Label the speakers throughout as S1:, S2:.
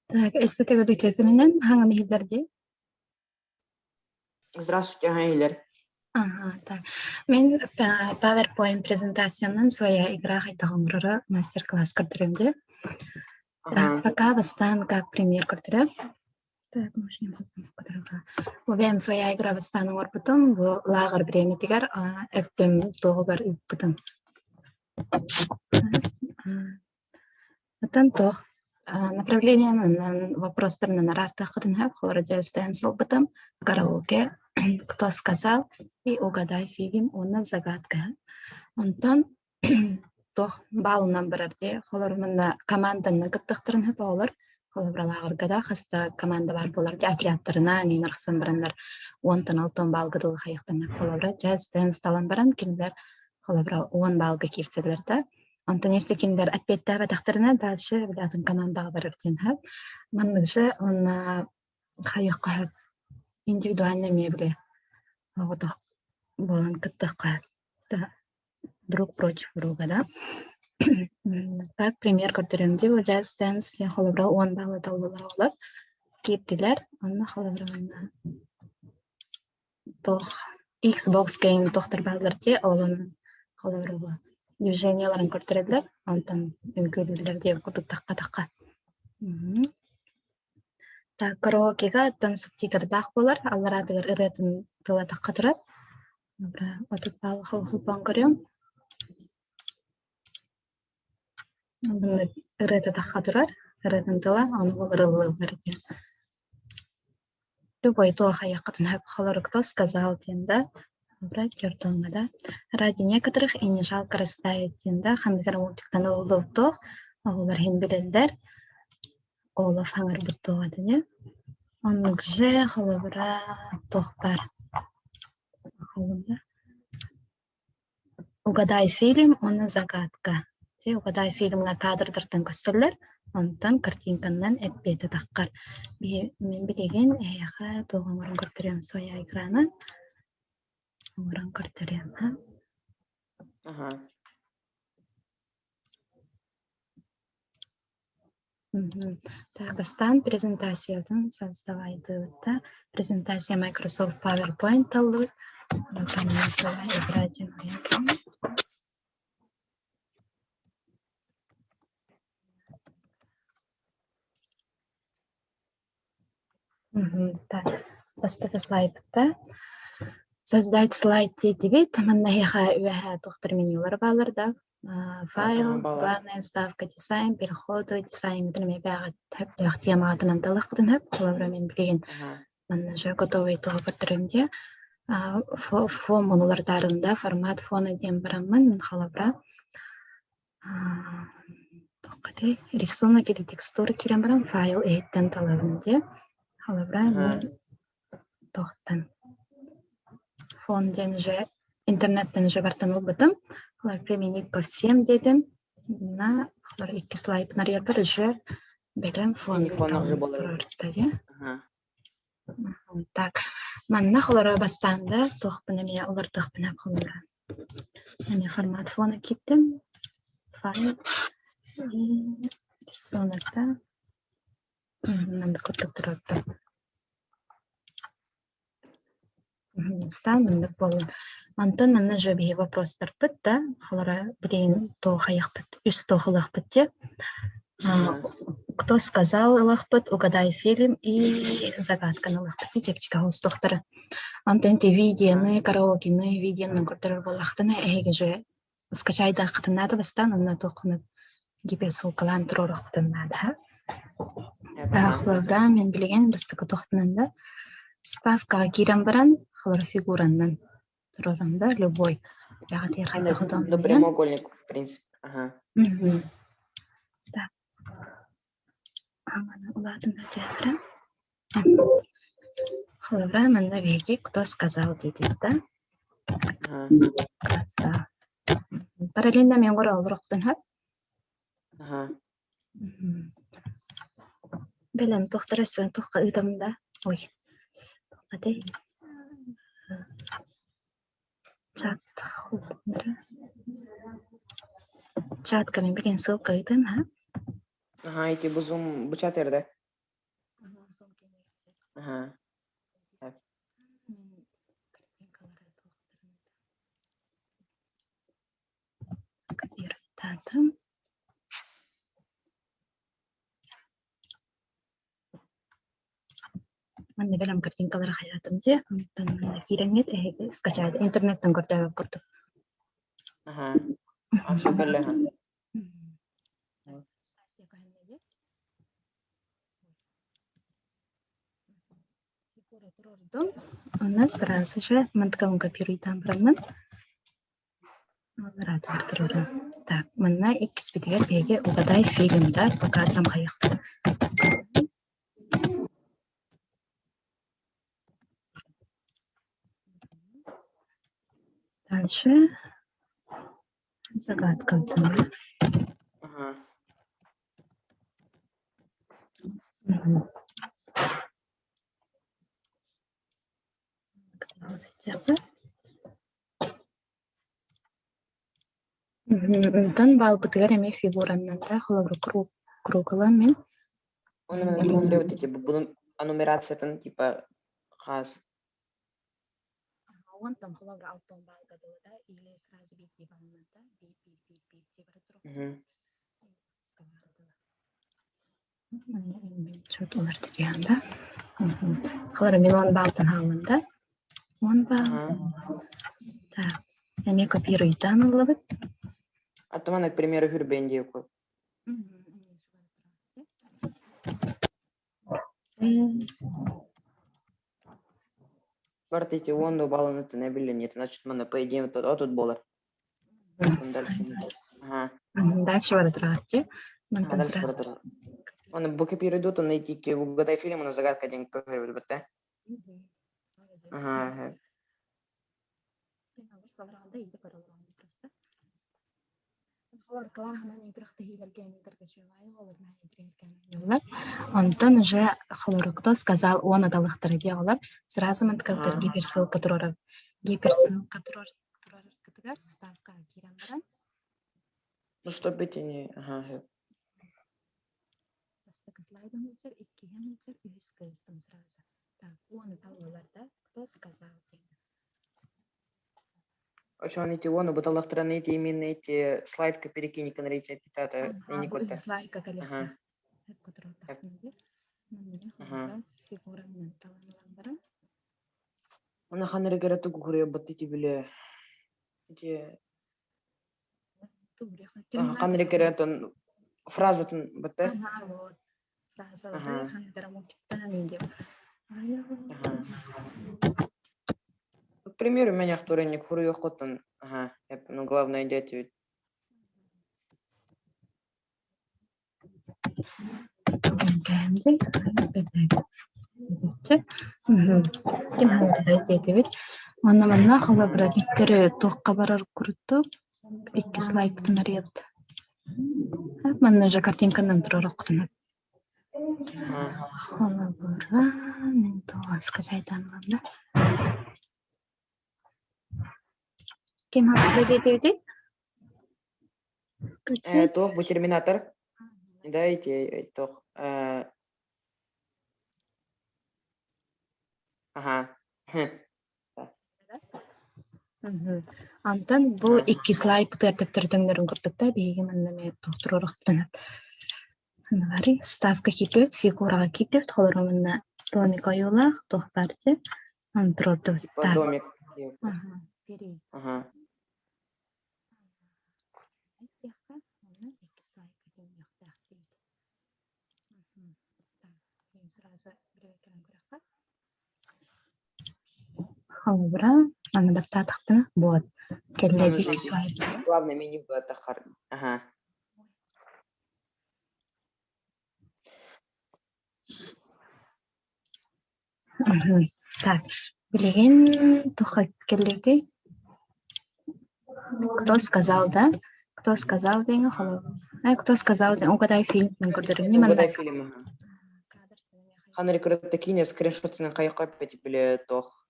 S1: Так, эсэкэ көрүйтөкүнүнөн хаңа миһилдерди.
S2: Здравствуйте, Гаилер.
S1: Ага, так. Мен PowerPoint презентациямнан своя игра хайтагымрыра мастер-класс көрдүрөмдү. Так, пока бастан как пример көрдүрөм. Так, Убем своя игра бастан орбутум, бу лагер бремитигер, эктем тоогар иппытым. Атан тох направлениянын вопростарынан артакырын хап, холорадио стенсил бытым, караоке, кто сказал, и угадай фильм, оны загадка. Онтон тох балынан барарде, холормында команданы гыттыктырын хап олар, холобралагыр гада хаста команда бар боларде, отрядтарына, нин архсан барандар, онтон алтон балгыдыл хайыктан холобра, джаз стенс талан баран, киндер холобра 10 балга кирселер да. Антон, если киндер отпетта батахтарына дальше билатын командаға барырден хап. Манныгжы он хайыққа хап индивидуальный мебели. Оғытық болан кыттыққа. Друг против друга, да? Как пример көрдіремде, ол jazz dance лен холобра 10 балы талбылар олар. Киптілер, онна холобра онна. Тоқ Xbox game тоқтар балдырде, олын холобра бұл. Движенияларын көрдірелер, онтан үлгілерде көрдік таққа. Так, караокега аттан субтитрдақ болар, аллар адығыр үретін тыла таққа тұрар. Отып балы қылпан көрем. Бұны үреті таққа тұрар, үретін тыла, оны бұл ұрылы бірде. Любой тоға яқытын хөп қалары кто сказал тенда. Брать кертонгада. Ради некоторых и не жалко растаять тенда. Хандгар мультиктан олдов тох, олар хин билендер. Олаф хангар буттоға дене. Оннук же холобра тох бар. Угадай фильм, оны загадка. Угадай фильмға кадрдыртын көстерлер. Онтан картинканнан әппеті таққар. Мен білеген әйіға тоғымырын көрдірем соя экраны. Оран көрдірем, ха? Бастан презентациядан создавайды өтті. Презентация Microsoft PowerPoint алды. Бағанын соя играден өйекен. Бастығы слайдта. Создать слайд дейді бет, манна хеха үәхә тоқтыр менюлар балар да. Файл, главная ставка, дизайн, переходу, дизайн діліме бәғі тәптіғ тема атынан талаққыдын хөп, қолабыра мен білген манна жа готовый тоғы бірдірімде. Фон мұнулардарында формат фоны дем барамын, мен қолабыра рисунок или текстуры керем барам, файл әйттен талабынде. Қолабыра мен тоқтан. Фон ден же, интернеттен же бартан ұлбытым. Олар применить ко всем дедім. На, олар 2 слайднар ербір же бәлем фон тұрарды. Так, манна олар бастанда тоқпына мен олар тоқпына қолыра. Мен формат фона кеттім. Файл. Рисунокта. Намды көттік тұрарды. Станымдық болын. Антон манна жөбейі вопростар бұд да, қалара білейін тоға яқпыд, үст тоғылық бұд де. Кто сказал ылық бұд, угадай фильм и загадканы ылық бұд де, тепчіка ғыз тоқтары. Антон те видеоны, караокені, видеоны көрдірір болақтыны әйгі жө скачайды ақытынады бастан, онына тоқыны гиперсылқылан тұрыр ұқтынады. Ақылабыра мен білеген бастықы тоқтынында ставкаға керем баран, қалар фигураннан тұрырында, любой.
S2: До прямоугольник, в принципе.
S1: Так. Ладно, театра. Қалабыра манда веге, кто сказал дейді, да? Сказал. Параллельно мен ғора олыр ұқтын, ха? Білім, тоқтыра сөйін, тоққа ұйдымда. Ой. Тоққа чат чат ками билген ссылка идем, ха?
S2: Эти бузум бычат ерде. Ага.
S1: Мен картинкаларға копировать. Мен не белем картинкалар хаятымды. Киреңет скачать интернеттен көрдөп көрдүк.
S2: Ага. Шакаллы, ага. Она сразу же манткам копирует там правильно? Рад бартырырым. Так, мына экспедиер беге угадай фильм, да, по кадрам хаяқты. Дальше загадка. Ага. Тан бал бытыгар эме фигураннан да холобру круглы мен. Он именно тугундре вот эти, bunun нумерациятын типа хас.
S1: Он там холобру алтон бал гадыла да, или сразу бит ебална да, бит деп тұрып. Чөт олар деген да. Холобру мен он балтын халын да. Он бал. Так, эме копируйтан олабыт.
S2: А то мене, к примеру, Гюрбенді якось. Картите онду баланы не білін, это значит, мене по идее вот тут болар. Дальше не. Ага.
S1: Дальше вардрати.
S2: Ага, дальше вардрати. Он копирует, он найти угадай фильм, на загадка день как говорит, да? Ага.
S1: Антон уже кто сказал, он отдалыхтыр делал, сразу мы ткалтыр гиперссылка турар. Гиперссылка турар ставка кирам.
S2: Ну что быть не. Ага.
S1: Слайдом мультер и кемультер и вискаетом сразу. Так, он отдалыхтыр, да? Кто сказал?
S2: Очень эти он, баталахтра эти именно эти слайдка перекинь конречь эти тата не кота.
S1: Слайдка коллега.
S2: Ага.
S1: Фигура ментала.
S2: Она ханere geratu кукуре баттити биле. Эти. Ханere geratu фразатын батта.
S1: Ага, вот. Фраза да, ханere мультиктан иди.
S2: Ага. К примеру, меня вторник хуру охотан. Ага, ну главное дети.
S1: Кемди. Ким ханere дети бит. Манна холобра диктери тоққа барар күрттү. 2 слайд наред. Манна же картинканын турар окутунат. Холобра мен то скачайтан да. Ким ханere дети бит?
S2: Тох bu терминатор. Да, эти тох. Ага.
S1: Антон бу 2 слайд тертөптөрдүңдөрүн көрдүк да, биги менеме токтурурак төнөт. Анари ставка китет, фигурага китет, холоромна домик оюла, тохтарчы. Антрото.
S2: Типа домик.
S1: Ага, бери.
S2: Ага.
S1: Холобра, аны баттатыкты, вот. Келледи 2 слайд.
S2: Главное меню тахар. Ага. Так, билеген тухат келледи. Кто сказал, да? Кто сказал, деньги холо? Кто сказал, угадай фильм, Угадай фильм. Ханри такие скриншоты на каяка биле тох.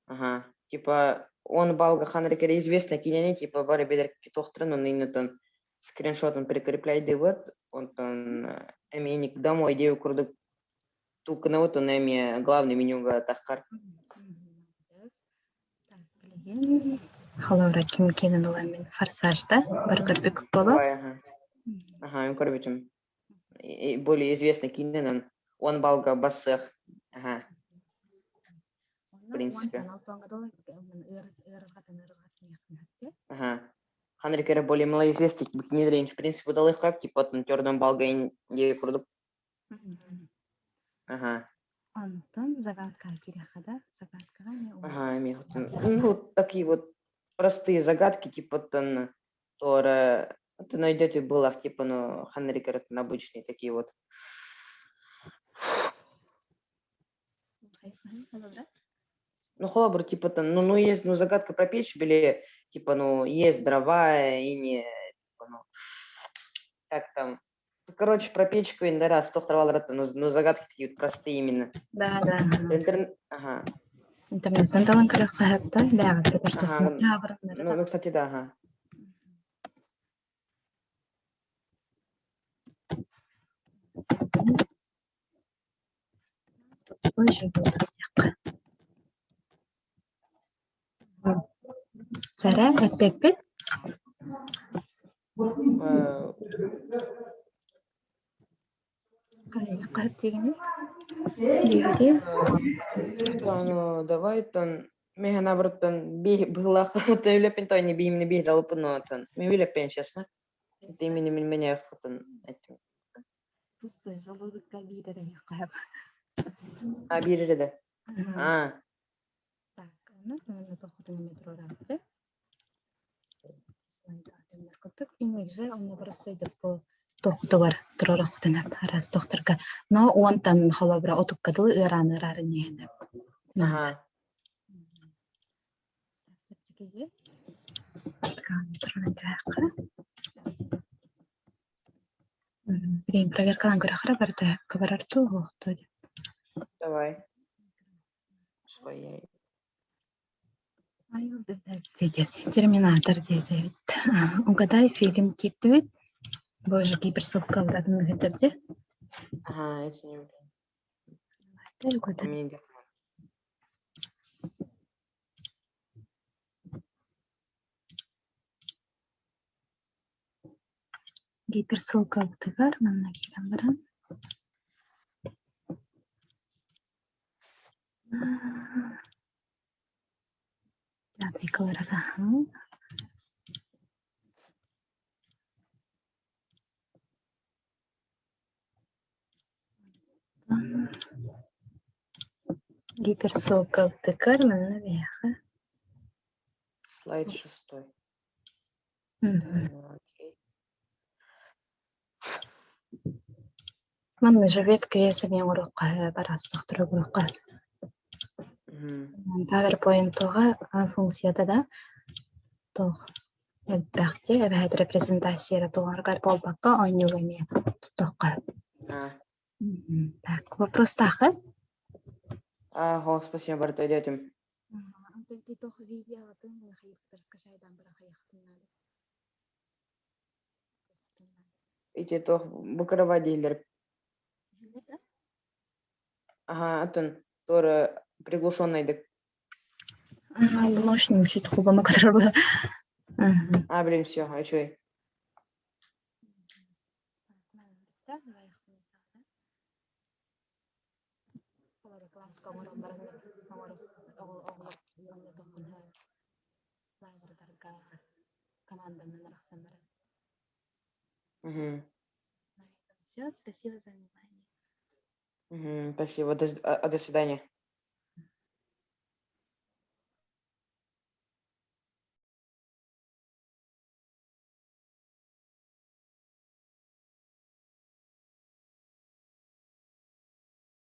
S2: Ага. Типа он балга ханри известный кинене, типа бары бедер тохтрын, он иннутон скриншотын прикрепляйды вот, он там эменик домой идею курдук. тукна вот он эми главный менюга тахкар.
S1: Билген халавра ким кенен ола мен форсажда бір көрбек болот.
S2: Давай, ага. Ага, мен көрбөтүм. Более известный кинен он балга бассых. Ага, в принципе. Ага. Ханрикера более малоизвестный бикнедрин, в принципе, удалых хап, типа там тёрдон балга не курдук. Ага.
S1: Антон загадка кирехада, загадка не он.
S2: Ага, ну, вот такие вот простые загадки, типа там, Тора, ты найдете было, типа, ну, Ханрикер это обычные такие вот. Ну, холобр, типа там, ну, есть, ну, загадка про печь, были, типа, ну, есть дрова и не, типа, ну, как там, ну, короче, про печку и раз, ну, загадки такие вот простые именно.
S1: Да.
S2: Ага,
S1: Интернеттен талан кырык хатта, бәгат
S2: ага,
S1: табырыннары
S2: ну, кстати, да, ага.
S1: Позже булдырсак. Жара әйтпекпет. Кайык дегене. Дегеде.
S2: Ну, давай, тон, мега набротон, была, то лепен то не би, не би, залупно, тон, ми вилепен, честно. Это именно меня, тон, этим.
S1: Пустой желудокка биререн кайып.
S2: А, бириде. А,
S1: Так, аны төмөнө тохотун метро ратты. Слайдатымдар көтүк. Имекже онны просто өйдөп бу тохоту бар. Туророхтун арас тохтурга. Но онтан холобра отуккадылы ыраны рарынене.
S2: ага.
S1: Время проверкалан көрө хара барды. Кабарарту лохту.
S2: Давай. Своя.
S1: Терминатор дейді. Угадай фильм кетті. Боже, гиперссылкалардың өтерде.
S2: Ага, это не
S1: Угадай.
S2: мне.
S1: Гиперссылкалдыгар манна келген баран. Датайкаларга. Гиперссылкалдыгар манна веха.
S2: Слайд 6. Окей.
S1: Манна живет квесами урокка барастыктырып урокка. PowerPoint-га функцияда да тох элбахте эбэт репрезентацияда тугаргар болбакка ойнугами тутакка. Так, вопрос тахы.
S2: Ага, спасибо, Барта, идётим.
S1: Ты тох видео ты мне раскажайдан барахаяхтынады.
S2: Ити тох букрова дейлер. Ага, атын тора приглушенный.
S1: Ночным чуть хубама которого.
S2: А, блин, все, а чё?
S1: Все, спасибо за внимание.
S2: Спасибо, до свидания.